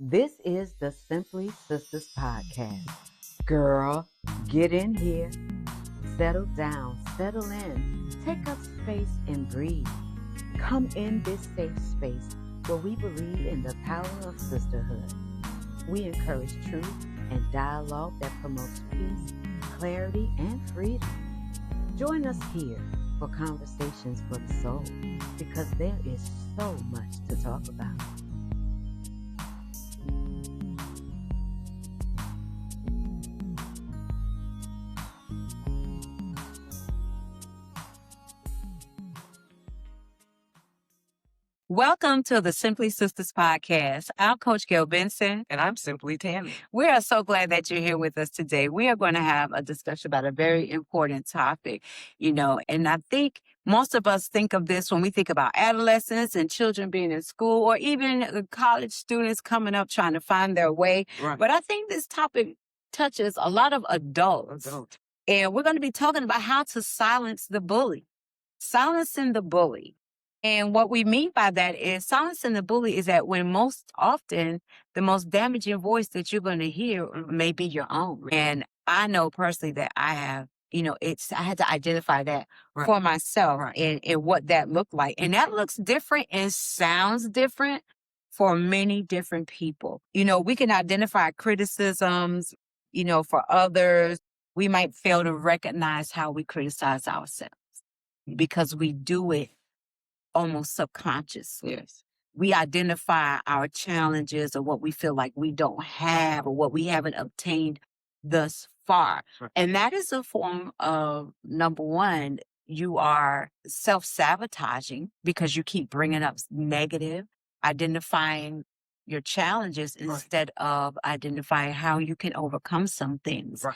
This is the Simpli Sisters Podcast. Girl, get in here, settle down, settle in, take up space and breathe. Come in this safe space where we believe in the power of sisterhood. We encourage truth and dialogue that promotes peace, clarity, and freedom. Join us here for conversations for the soul, because there is so much to talk about. Welcome to the Simpli Sisters Podcast. I'm Coach Gayl Benson. And I'm Simpli Tammy. We are so glad that you're here with us today. We are going to have a discussion about a very important topic, and I think most of us think of this when we think about adolescents and children being in school, or even college students coming up trying to find their way. Right. But I think this topic touches a lot of adults. And we're going to be talking about how to silence the bully. Silencing the bully. And what we mean by that is silencing the bully is that when most often the most damaging voice that you're going to hear may be your own. And I know personally that I have, I had to identify that for myself and what that looked like. And that looks different and sounds different for many different people. We can identify criticisms, for others. We might fail to recognize how we criticize ourselves because we do it almost subconsciously. Yes. We identify our challenges or what we feel like we don't have or what we haven't obtained thus far. Right. And that is a form of, number one, you are self-sabotaging because you keep bringing up negative, identifying your challenges instead of identifying how you can overcome some things. Right.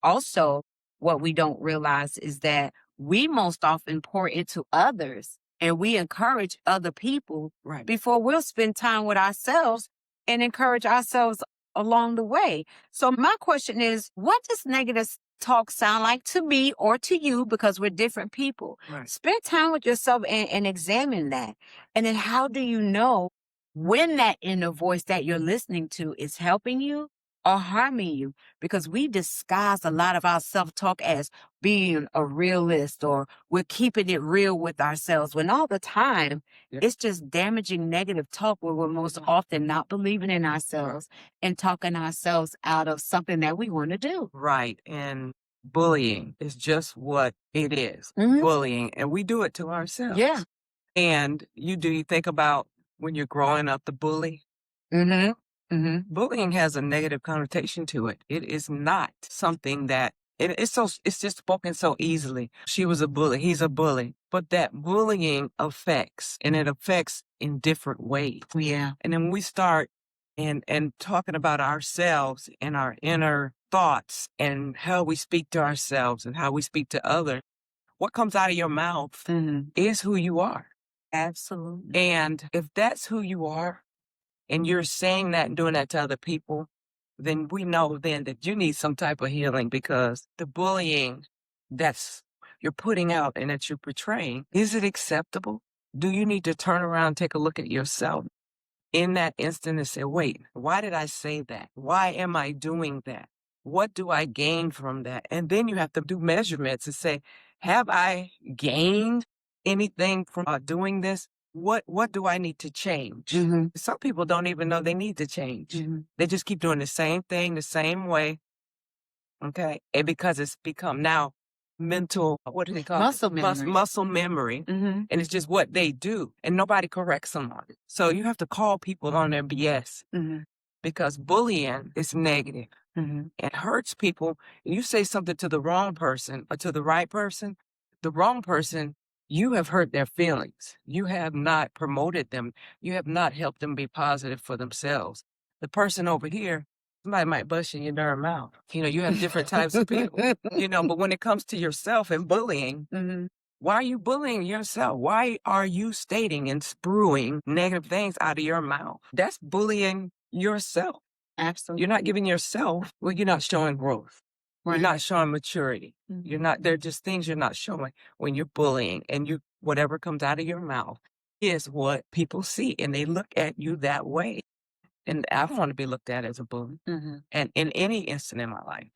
Also, what we don't realize is that we most often pour into others and we encourage other people before we'll spend time with ourselves and encourage ourselves along the way. So my question is, what does negative talk sound like to me or to you? Because we're different people. Right. Spend time with yourself and examine that. And then how do you know when that inner voice that you're listening to is helping you or harming you? Because we disguise a lot of our self-talk as being a realist, or we're keeping it real with ourselves, when all the time it's just damaging negative talk where we're most often not believing in ourselves and talking ourselves out of something that we want to do. Right. And bullying is just what it is. Mhm. Bullying. And we do it to ourselves. Yeah. And you think about when you're growing up, the bully? Mm-hmm. Mm-hmm. Bullying has a negative connotation to it. It is not something that it's just spoken so easily. She was a bully. He's a bully. But that bullying affects, and it affects in different ways. Yeah. And then we start and talking about ourselves and our inner thoughts and how we speak to ourselves and how we speak to others. What comes out of your mouth is who you are. Absolutely. And if that's who you are, and you're saying that and doing that to other people, then we know then that you need some type of healing, because the bullying that's you're putting out and that you're portraying, is it acceptable? Do you need to turn around and take a look at yourself in that instant and say, wait, why did I say that? Why am I doing that? What do I gain from that? And then you have to do measurements and say, have I gained anything from doing this? What do I need to change? Mm-hmm. Some people don't even know they need to change. Mm-hmm. They just keep doing the same thing the same way. Okay. And because it's become now mental, what do they call Muscle it? memory. Muscle memory. Mm-hmm. And it's just what they do. And nobody corrects them on it. So you have to call people on their BS, Mm-hmm. because bullying is negative. Mm-hmm. It hurts people. You say something to the wrong person or to the right person, the wrong person, you have hurt their feelings. You have not promoted them. You have not helped them be positive for themselves. The person over here, somebody might bust you in your darn mouth. You have different types of people, but when it comes to yourself and bullying, why are you bullying yourself? Why are you stating and spewing negative things out of your mouth? That's bullying yourself. Absolutely. You're not giving yourself, you're not showing growth. Right. You're not showing maturity. You're not, they're just things you're not showing when you're bullying, and whatever comes out of your mouth is what people see, and they look at you that way. And I don't want to be looked at as a bully. And in any instant in my life,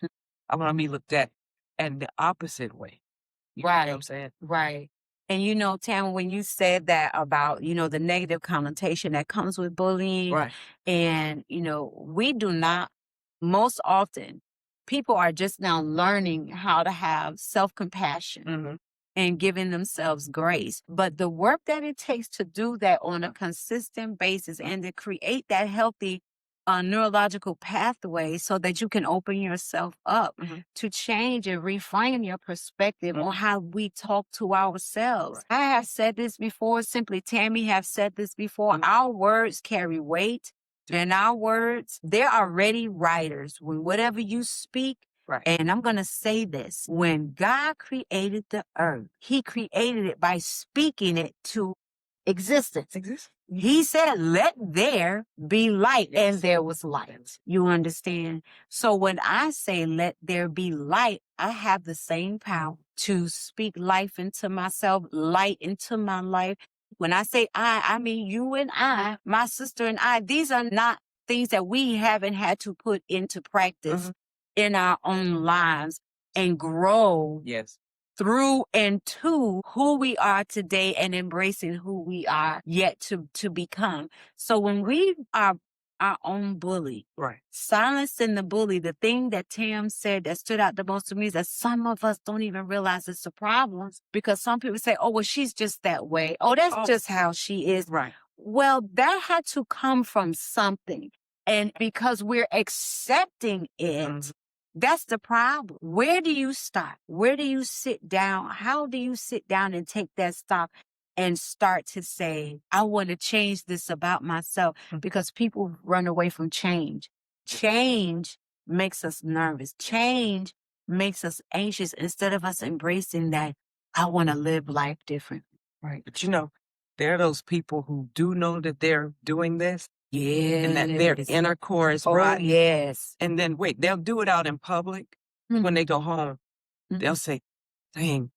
I want to be looked at in the opposite way. You know what I'm saying? Right. And Tam, when you said that about, the negative connotation that comes with bullying, Right. and, we do not, most often, people are just now learning how to have self-compassion and giving themselves grace. But the work that it takes to do that on a consistent basis and to create that healthy neurological pathway so that you can open yourself up to change and reframe your perspective on how we talk to ourselves. I have said this before, Simply Tammy have said this before. Our words carry weight, and our words, they're already writers. When whatever you speak, and I'm going to say this, when God created the earth, he created it by speaking it to existence. He said, let there be light, and there was light. You understand? So when I say let there be light, I have the same power to speak life into myself, light into my life. When I say I mean you and I, my sister and I. These are not things that we haven't had to put into practice in our own lives and grow through and to who we are today and embracing who we are yet to become. So when we are our own bully, silencing the bully, the thing that Tam said that stood out the most to me is that some of us don't even realize it's a problem, because some people say, oh, well, she's just that way. Oh, that's just how she is. Well, that had to come from something. And because we're accepting it, that's the problem. Where do you stop? Where do you sit down? How do you sit down and take that stop and start to say, I want to change this about myself? Because people run away from change. Change makes us nervous. Change makes us anxious instead of us embracing that I want to live life differently. Right. But there are those people who do know that they're doing this. And that their inner core is right. Yes. And then they'll do it out in public. When they go home, they'll say, dang,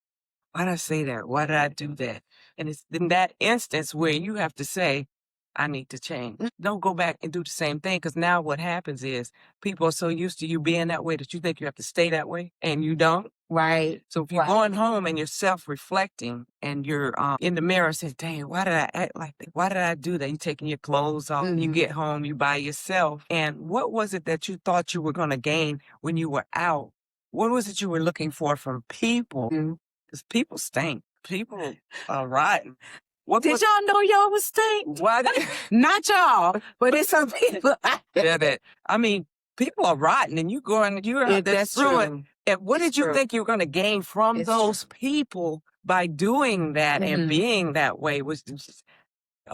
why did I say that? Why did I do that? And it's in that instance where you have to say, I need to change. Don't go back and do the same thing, because now what happens is people are so used to you being that way that you think you have to stay that way, and you don't. Right. So if you're going home and you're self-reflecting and you're in the mirror saying, dang, why did I act like that? Why did I do that? You're taking your clothes off. You get home, you by yourself. And what was it that you thought you were going to gain when you were out? What was it you were looking for from people? Because people stink. People are rotten. Did y'all know y'all was stink? What? Not y'all, but it's some people. I mean, people are rotten, and you're out there ruined. And what did you think you were going to gain from those people by doing that and being that way? Was just,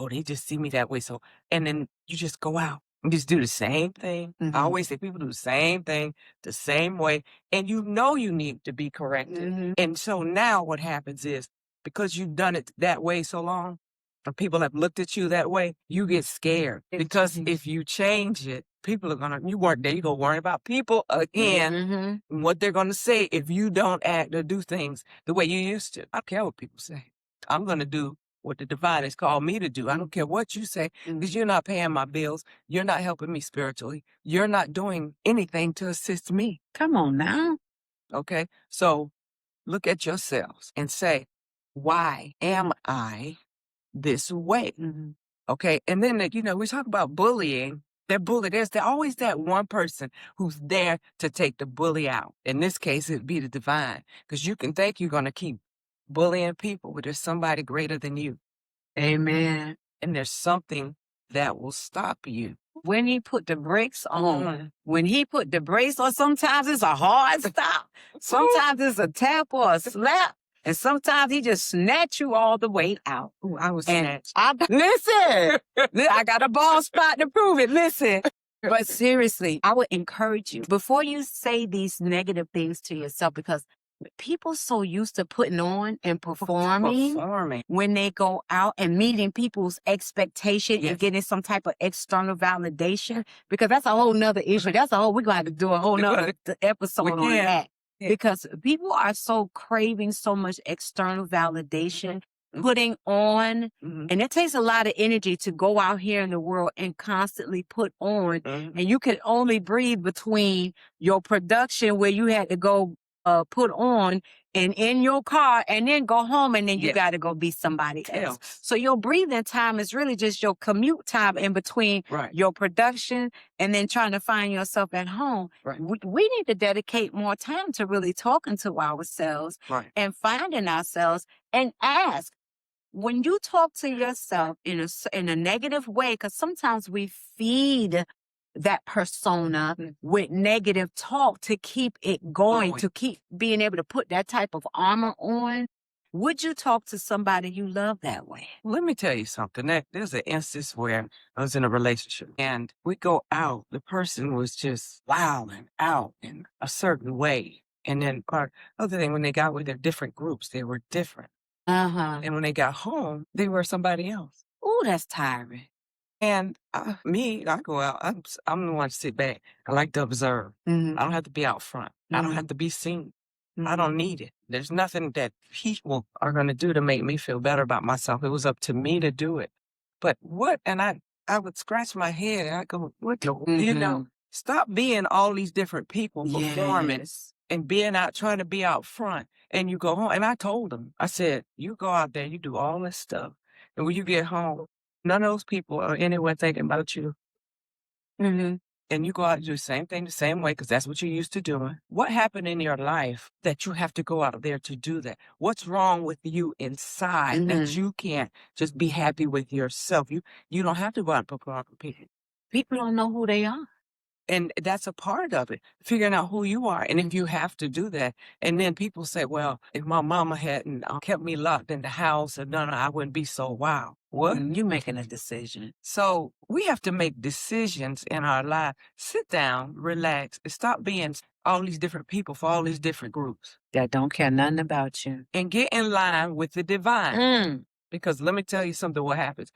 they just see me that way. So, and then you just go out and just do the same thing. I always say people do the same thing the same way, and you need to be corrected. And so now what happens is, because you've done it that way so long, and people have looked at you that way, you get scared. Because if you change it, people are you weren't there, you go worry about people again, and what they're going to say if you don't act or do things the way you used to. I don't care what people say. I'm going to do what the divine has called me to do. I don't care what you say, because you're not paying my bills. You're not helping me spiritually. You're not doing anything to assist me. Come on now. Okay? So look at yourselves and say, why am I this way? Okay? And then, we talk about bullying. There's always that one person who's there to take the bully out. In this case, it'd be the divine, because you can think you're going to keep bullying people, but there's somebody greater than you. Amen. And there's something that will stop you. When he put the brakes on, sometimes it's a hard stop. Sometimes it's a tap or a slap. And sometimes he just snatch you all the way out. Ooh, I was snatched. Listen, I got a bald spot to prove it. Listen. But seriously, I would encourage you, before you say these negative things to yourself, because people so used to putting on and performing when they go out and meeting people's expectation and getting some type of external validation, because that's a whole nother issue. We're going to have to do a whole nother episode on that. Because people are so craving so much external validation putting on. Mhm. And it takes a lot of energy to go out here in the world and constantly put on. Mhm. And you can only breathe between your production where you had to go put on and in your car and then go home and then you Yes. got to go be somebody else. Else. So your breathing time is really just your commute time in between Right. your production and then trying to find yourself at home. Right. We need to dedicate more time to really talking to ourselves Right. and finding ourselves and ask, when you talk to yourself in a negative way, because sometimes we feed that persona with negative talk to keep it going, to keep being able to put that type of armor on. Would you talk to somebody you love that way? Let me tell you something. There's an instance where I was in a relationship and we go out. The person was just wilding out in a certain way. And then other thing, when they got with their different groups, they were different. And when they got home, they were somebody else. Oh, that's tiring. And I go out. I'm the one to sit back. I like to observe. I don't have to be out front. I don't have to be seen. I don't need it. There's nothing that people are going to do to make me feel better about myself. It was up to me to do it. But what? And I would scratch my head and I go, what? You know, stop being all these different people performing and being out, trying to be out front. And you go home. And I told them, I said, you go out there, you do all this stuff. And when you get home, none of those people are anywhere thinking about you. And you go out and do the same thing the same way because that's what you're used to doing. What happened in your life that you have to go out there to do that? What's wrong with you inside that you can't just be happy with yourself? You don't have to go out and perform for people. People don't know who they are. And that's a part of it, figuring out who you are. And if you have to do that, and then people say, well, if my mama hadn't kept me locked in the house, and none, I wouldn't be so wild. What? You're making a decision. So we have to make decisions in our life. Sit down, relax, and stop being all these different people for all these different groups. That don't care nothing about you. And get in line with the divine. Because let me tell you something, what happens.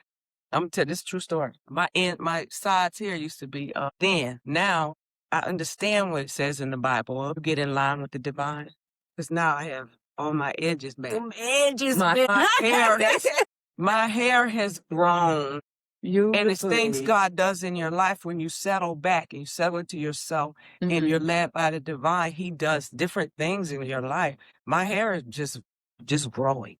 I'm going to tell you this true story. My sides here used to be thin. Now I understand what it says in the Bible. Get in line with the divine. Because now I have all my edges back. Them edges, my hair has grown. And it's things God does in your life when you settle back and you settle into yourself and you're led by the divine. He does different things in your life. My hair is just growing.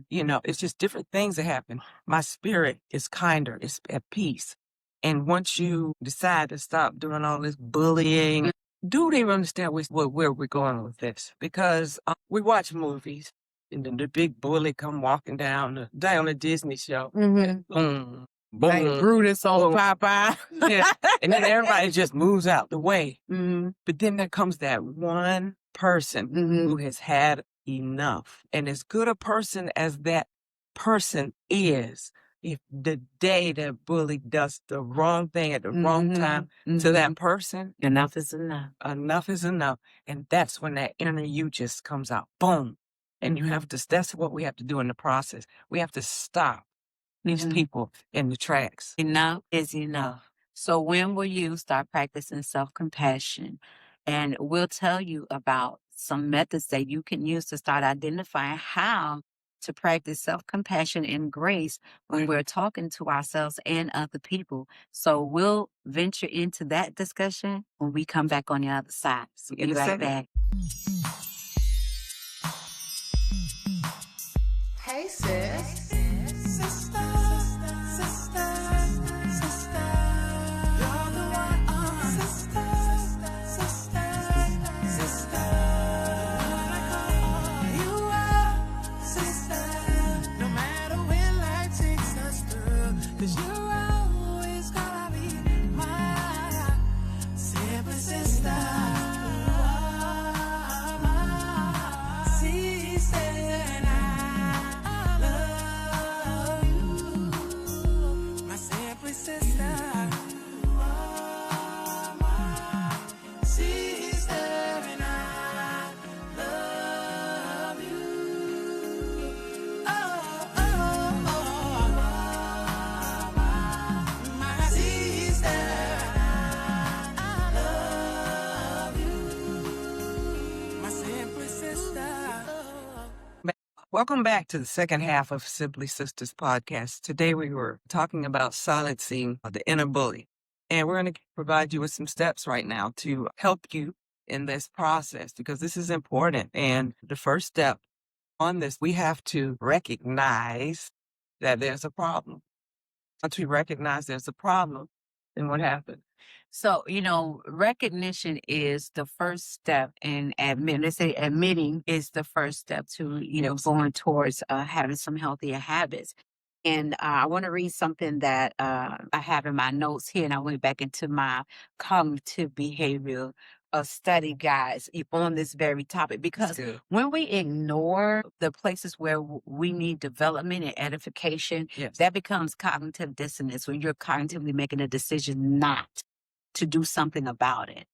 You know, it's just different things that happen. My spirit is kinder. It's at peace. And once you decide to stop doing all this bullying, do they understand where we're going with this? Because we watch movies and then the big bully come walking down the Disney show. Boom, boom. Like Brutus on Popeye. And then everybody just moves out the way. But then there comes that one person who has had enough. And as good a person as that person is, if the day that bully does the wrong thing at the wrong time to that person, enough is enough. Enough is enough. And that's when that inner you just comes out. Boom. And you have to, that's what we have to do in the process. We have to stop these people in the tracks. Enough is enough. So when will you start practicing self-compassion? And we'll tell you about some methods that you can use to start identifying how to practice self-compassion and grace when we're talking to ourselves and other people. So we'll venture into that discussion when we come back on the other side. So be right back. Hey, sis. Welcome back to the second half of Simpli Sisters Podcast. Today we were talking about silencing the inner bully. And we're going to provide you with some steps right now to help you in this process because this is important. And the first step on this, we have to recognize that there's a problem. Once we recognize there's a problem, then what happens? So, recognition is the first step in admitting is the first step to, going towards having some healthier habits. And I want to read something that I have in my notes here. And I went back into my cognitive behavioral study guides on this very topic because when we ignore the places where we need development and edification, that becomes cognitive dissonance when you're cognitively making a decision not to do something about it.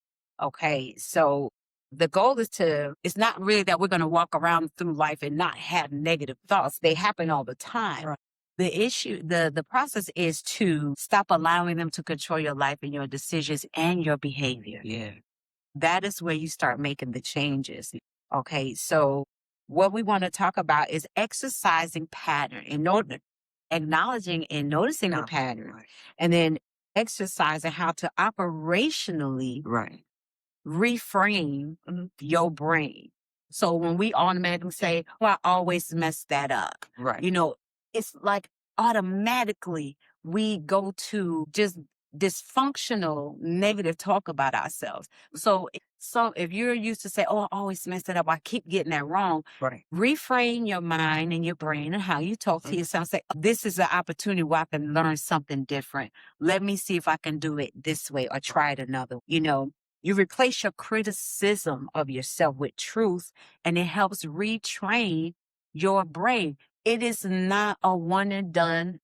Okay. So the goal it's not really that we're going to walk around through life and not have negative thoughts. They happen all the time. Right. The process is to stop allowing them to control your life and your decisions and your behavior. Yeah. That is where you start making the changes. Okay. So what we want to talk about is exercising pattern and acknowledging and noticing the pattern. Right. And then exercising how to operationally reframe your brain. So when we automatically say, I always mess that up. Right. It's like automatically we go to just dysfunctional, negative talk about ourselves. So if you're used to say, I always mess it up, I keep getting that wrong. Right. Reframe your mind and your brain and how you talk to yourself. Say, this is an opportunity where I can learn something different. Let me see if I can do it this way or try it another. You replace your criticism of yourself with truth, and it helps retrain your brain. It is not a one and done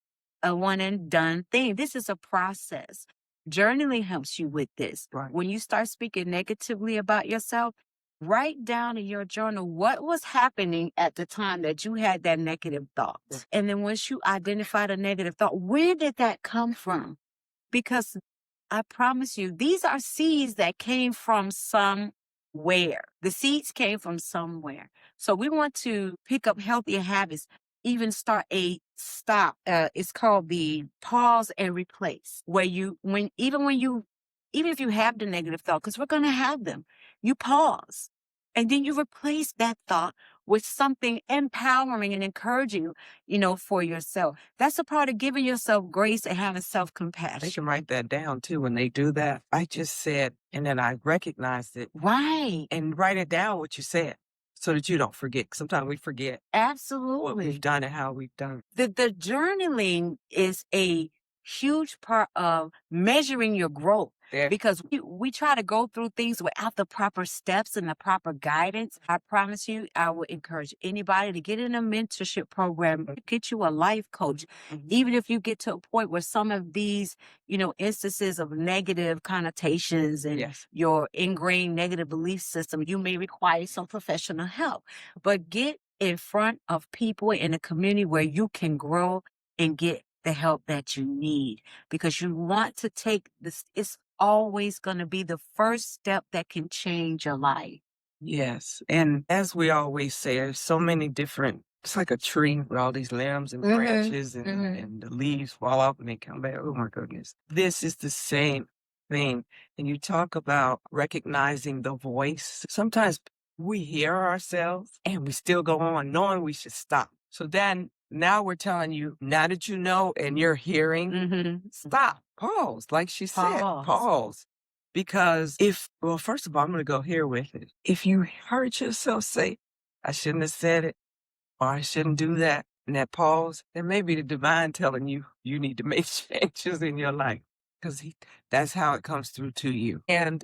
thing. This is a process. Journaling helps you with this. Right. When you start speaking negatively about yourself, write down in your journal what was happening at the time that you had that negative thought. Yeah. And then once you identify the negative thought, where did that come from? Because I promise you, these are seeds that came from somewhere. The seeds came from somewhere. So we want to pick up healthier habits, even start it's called the pause and replace, where even if you have the negative thought, because we're going to have them, you pause and then you replace that thought with something empowering and encouraging, for yourself. That's a part of giving yourself grace and having self-compassion. They can write that down too when they do that. I just said, and then I recognized it. Right. And write it down what you said so that you don't forget. Sometimes we forget. Absolutely. What we've done and how we've done. The journaling is a huge part of measuring your growth. Yeah. Because we try to go through things without the proper steps and the proper guidance. I promise you, I would encourage anybody to get in a mentorship program, get you a life coach. Mm-hmm. Even if you get to a point where some of these, instances of negative connotations and your ingrained negative belief system, you may require some professional help. But get in front of people in a community where you can grow and get the help that you need, because you want to take this. It's always going to be the first step that can change your life. Yes. And as we always say, there's so many different, it's like a tree with all these limbs and branches and the leaves fall off and they come back. Oh my goodness. This is the same thing. And you talk about recognizing the voice. Sometimes we hear ourselves and we still go on knowing we should stop. So then now we're telling you, now that you know and you're hearing, stop, pause. Like she said, pause. Because first of all, I'm going to go here with it. If you heard yourself say, I shouldn't have said it, or I shouldn't do that, and that pause, then maybe the divine telling you, you need to make changes in your life. Because that's how it comes through to you. And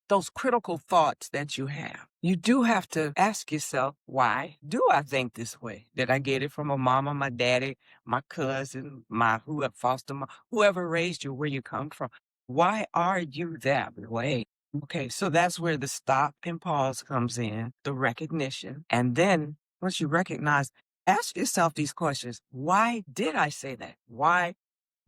those critical thoughts that you have, you do have to ask yourself, why do I think this way? Did I get it from my mama, my daddy, my cousin, my foster mom, whoever raised you, where you come from? Why are you that way? Okay, so that's where the stop and pause comes in, the recognition. And then once you recognize, ask yourself these questions. Why did I say that? Why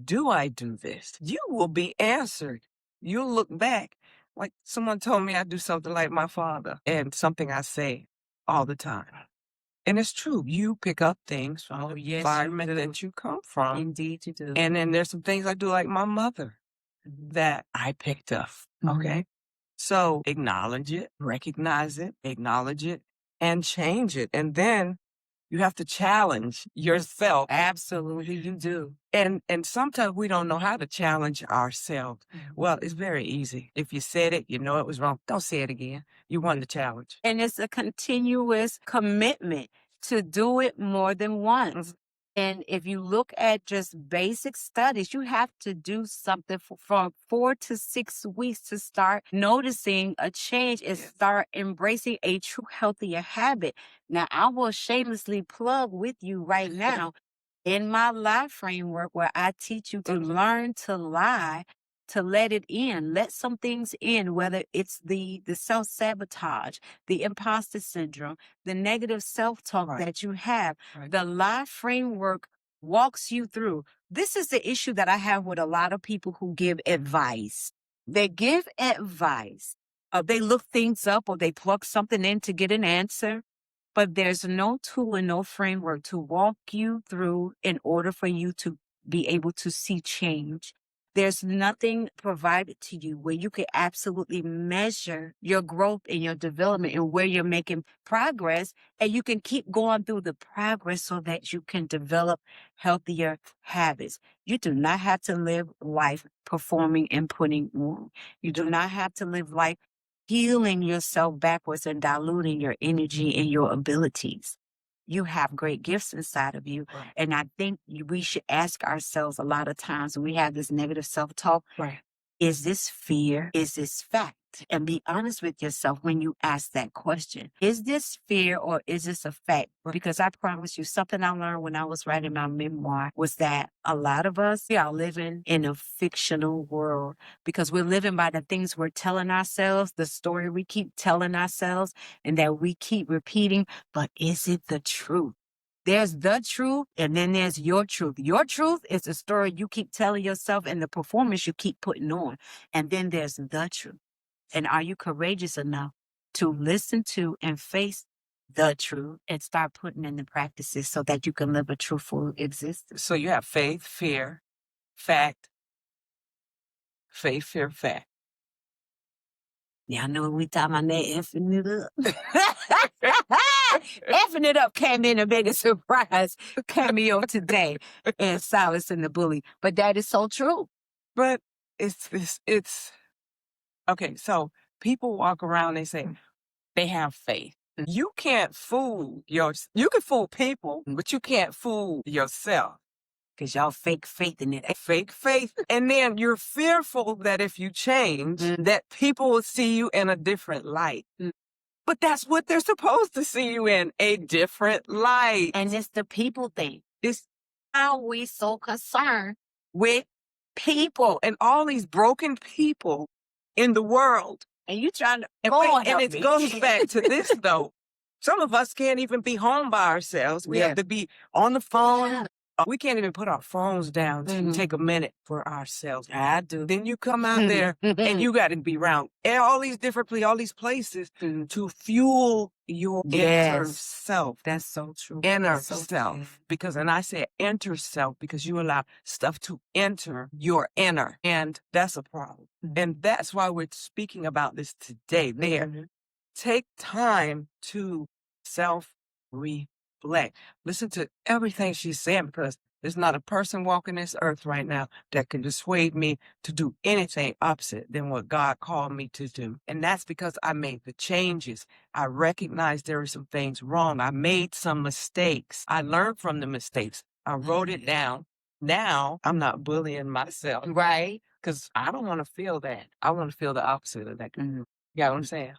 do I do this? You will be answered. You'll look back. Like someone told me I do something like my father, and something I say all the time. And it's true. You pick up things from Oh, the yes, you environment do. that you come from. Indeed, you do. And then there's some things I do, like my mother, that I picked up. Okay. So acknowledge it, recognize it, acknowledge it, and change it. And then you have to challenge yourself. Absolutely, you do. And sometimes we don't know how to challenge ourselves. Well, it's very easy. If you said it, you know it was wrong. Don't say it again. You won the challenge. And it's a continuous commitment to do it more than once. And if you look at just basic studies, you have to do something from 4 to 6 weeks to start noticing a change and start embracing a true healthier habit. Now, I will shamelessly plug with you right now in my lie framework, where I teach you to learn to lie, to let it in, let some things in, whether it's the self-sabotage, the imposter syndrome, the negative self-talk that you have. The lie framework walks you through. This is the issue that I have with a lot of people who give advice. They give advice. They look things up or they plug something in to get an answer. But there's no tool and no framework to walk you through in order for you to be able to see change. There's nothing provided to you where you can absolutely measure your growth and your development and where you're making progress. And you can keep going through the progress so that you can develop healthier habits. You do not have to live life performing and putting on. You do not have to live life healing yourself backwards and diluting your energy and your abilities. You have great gifts inside of you. And I think we should ask ourselves a lot of times when we have this negative self-talk, is this fear? Is this fact? And be honest with yourself when you ask that question. Is this fear or is this a fact? Because I promise you, something I learned when I was writing my memoir was that a lot of us, we are living in a fictional world because we're living by the things we're telling ourselves, the story we keep telling ourselves, and that we keep repeating. But is it the truth? There's the truth, and then there's your truth. Your truth is the story you keep telling yourself and the performance you keep putting on. And then there's the truth. And are you courageous enough to listen to and face the truth and start putting in the practices so that you can live a truthful existence? So you have faith, fear, fact. Faith, fear, fact. Yeah, I know when we talking about that effing it up. Effing it up came in a big surprise cameo today and Silencing the Bully. But that is so true. But it's okay. So people walk around, they say they have faith. You can't fool you can fool people, but you can't fool yourself. Because y'all fake faith in it. Fake faith. And then you're fearful that if you change, that people will see you in a different light. But that's what they're supposed to see you in, a different light. And it's the people thing. It's how we so concerned with people and all these broken people in the world. And you trying to and it goes back to this though. Some of us can't even be home by ourselves. We have to be on the phone. We can't even put our phones down to take a minute for ourselves. I do. Then you come out there and you got to be around all these different places, all these places to fuel your inner self. That's so true. Inner self. And I say enter self because you allow stuff to enter your inner. And that's a problem. And that's why we're speaking about this today. Take time to self-reflect. Listen to everything she's saying because there's not a person walking this earth right now that can dissuade me to do anything opposite than what God called me to do. And that's because I made the changes. I recognized there were some things wrong. I made some mistakes. I learned from the mistakes. I wrote it down. Now I'm not bullying myself. Right. Because I don't want to feel that. I want to feel the opposite of that. You know what I'm saying?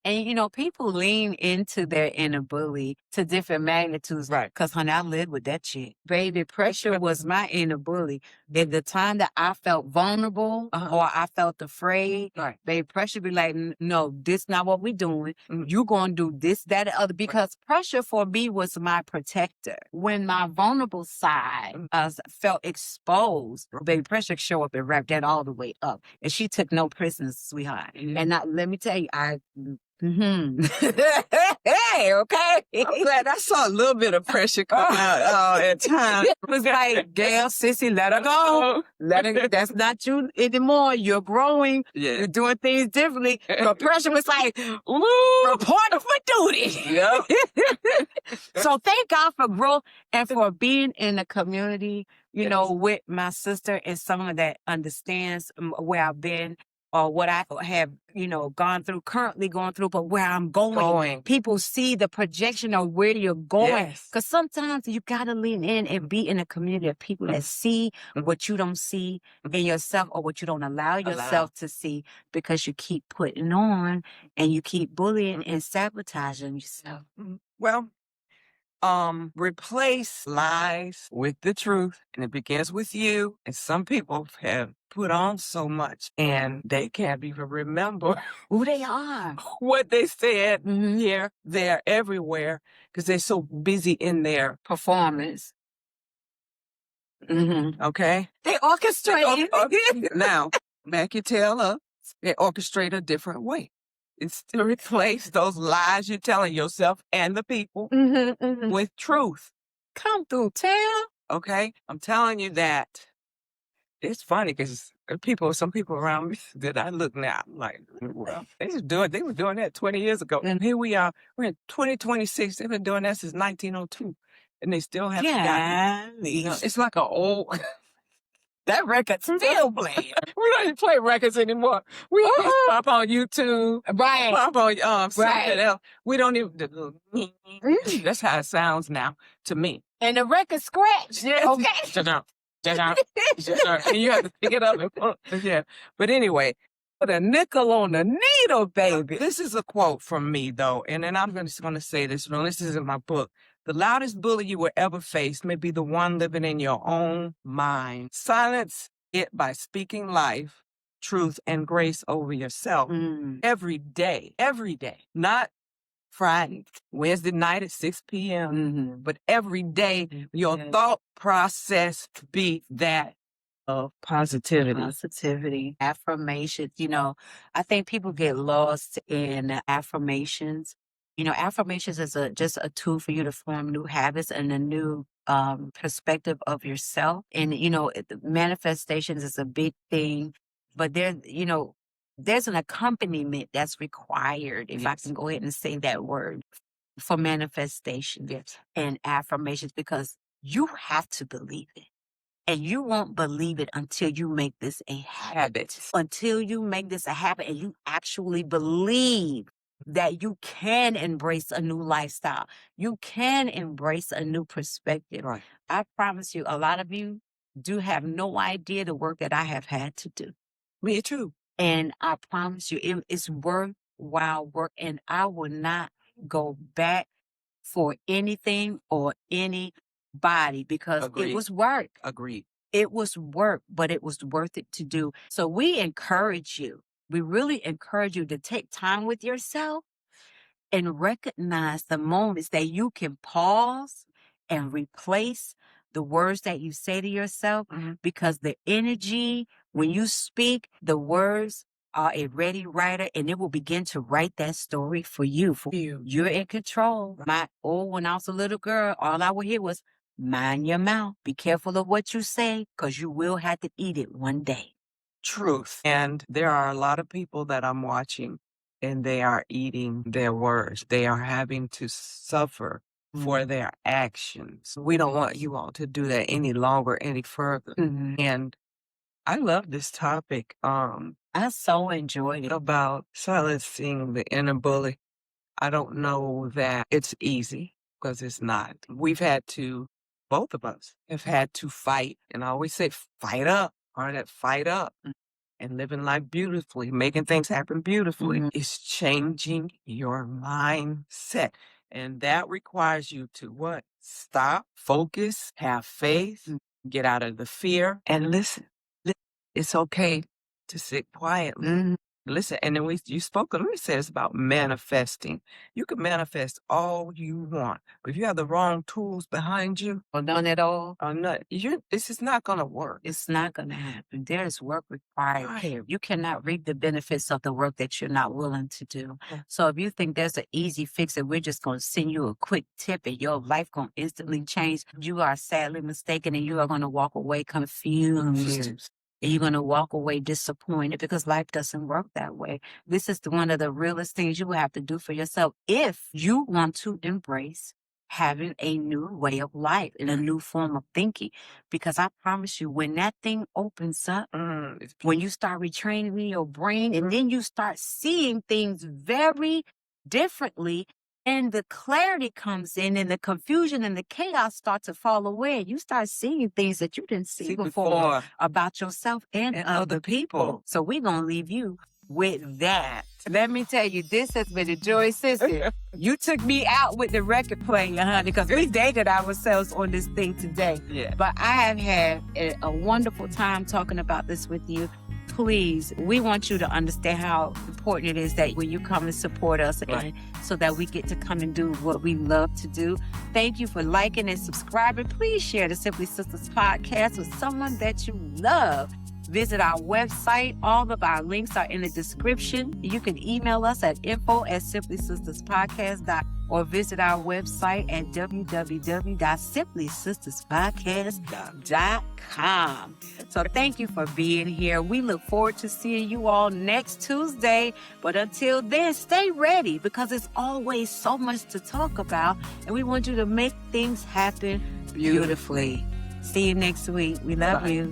And, people lean into their inner bully to different magnitudes. Right. Because, honey, I lived with that shit. Baby, pressure was my inner bully. At the time that I felt vulnerable or I felt afraid, baby, pressure be like, no, this not what we doing. You going to do this, that, and other. Because pressure for me was my protector. When my vulnerable side felt exposed, baby, pressure show up and wrap that all the way up. And she took no prisoners, sweetheart. And let me tell you, Hey, okay. I'm glad I saw a little bit of pressure come out at times. It was like, Gayl, sissy, let her go. Let her. That's not you anymore. You're growing. Yeah. You're doing things differently. But pressure was like, ooh, reporter for duty. Yep. So thank God for growth and for being in the community, you know, with my sister and someone that understands where I've been or what I have, you know, currently going through, but where I'm going. People see the projection of where you're going. Yes. Because sometimes you got to lean in and be in a community of people that see what you don't see in yourself or what you don't allow yourself to see because you keep putting on and you keep bullying and sabotaging yourself. Well, replace lies with the truth, and it begins with you. And some people have put on so much, and they can't even remember Who they are. what they said here, there, everywhere, because they're so busy in their Performance. okay? They orchestrate. Now, back your tail up. They orchestrate a different way. It's to replace those lies you're telling yourself and the people with truth. Come through town. Okay? I'm telling you that. It's funny because some people around me that I look now, I'm like, well, they were doing that 20 years ago. And here we are, we're in 2026. They've been doing that since 1902. And they still haven't gotten it. You know, it's like an old... That record still playing. We don't even play records anymore. We just pop on YouTube. Right. Pop on something else. We don't even... That's how it sounds now to me. And the record scratch. Okay. And you have to pick it up and put it. Yeah. But anyway, put a nickel on the needle, baby. This is a quote from me, though. And then I'm just going to say this. This is in my book. The loudest bully you will ever face may be the one living in your own mind. Silence it by speaking life, truth, and grace over yourself every day. Not Friday, Wednesday night at 6 p.m., but every day your thought process be that of positivity. Affirmations. You know, I think people get lost in affirmations. You know, affirmations is just a tool for you to form new habits and a new perspective of yourself. And, you know, manifestations is a big thing, but there's an accompaniment that's required, if I can go ahead and say that word, for manifestation and affirmations, because you have to believe it. And you won't believe it until you make this a habit. Until you make this a habit and you actually believe that you can embrace a new lifestyle. You can embrace a new perspective. Right. I promise you, a lot of you do have no idea the work that I have had to do. Me too. And I promise you, it's worthwhile work. And I will not go back for anything or anybody because it was work. Agreed. It was work, but it was worth it to do. So we encourage you. We really encourage you to take time with yourself and recognize the moments that you can pause and replace the words that you say to yourself, because the energy, when you speak, the words are a ready writer and it will begin to write that story for you. You're in control. When I was a little girl, all I would hear was, mind your mouth. Be careful of what you say because you will have to eat it one day. Truth. And there are a lot of people that I'm watching and they are eating their words. They are having to suffer for their actions. We don't want you all to do that any longer, any further. And I love this topic. I so enjoyed it. About silencing the inner bully. I don't know that it's easy because it's not. Both of us have had to fight. And I always say, fight up. Fight up. And living life beautifully, making things happen beautifully is changing your mindset. And that requires you to what? Stop, focus, have faith, get out of the fear, and listen. It's okay to sit quietly. Listen, and then you spoke, let me say this about manifesting. You can manifest all you want, but if you have the wrong tools behind you, Or none at all. or not, this is not going to work. It's not going to happen. There is work required. Right. You cannot reap the benefits of the work that you're not willing to do. So if you think there's an easy fix that we're just going to send you a quick tip and your life going to instantly change, you are sadly mistaken, and you are going to walk away confused. And you're going to walk away disappointed, because life doesn't work that way. This is one of the realest things you will have to do for yourself if you want to embrace having a new way of life and a new form of thinking. Because I promise you, when that thing opens up, when you start retraining your brain, and then you start seeing things very differently, and the clarity comes in, and the confusion and the chaos start to fall away, and you start seeing things that you didn't see before about yourself and other people. So we're going to leave you with that. Let me tell you, this has been a joy, sister. You took me out with the record player, honey, because we dated ourselves on this thing today. Yeah. But I have had a wonderful time talking about this with you. Please, we want you to understand how important it is that when you come and support us, Right. so that we get to come and do what we love to do. Thank you for liking and subscribing. Please share the Simpli Sisters podcast with someone that you love. Visit our website. All of our links are in the description. You can email us at info@simplisisterspodcast.com or visit our website at www.simplisisterspodcast.com. So thank you for being here. We look forward to seeing you all next Tuesday. But until then, stay ready, because there's always so much to talk about, and we want you to make things happen beautifully. See you next week. We love you.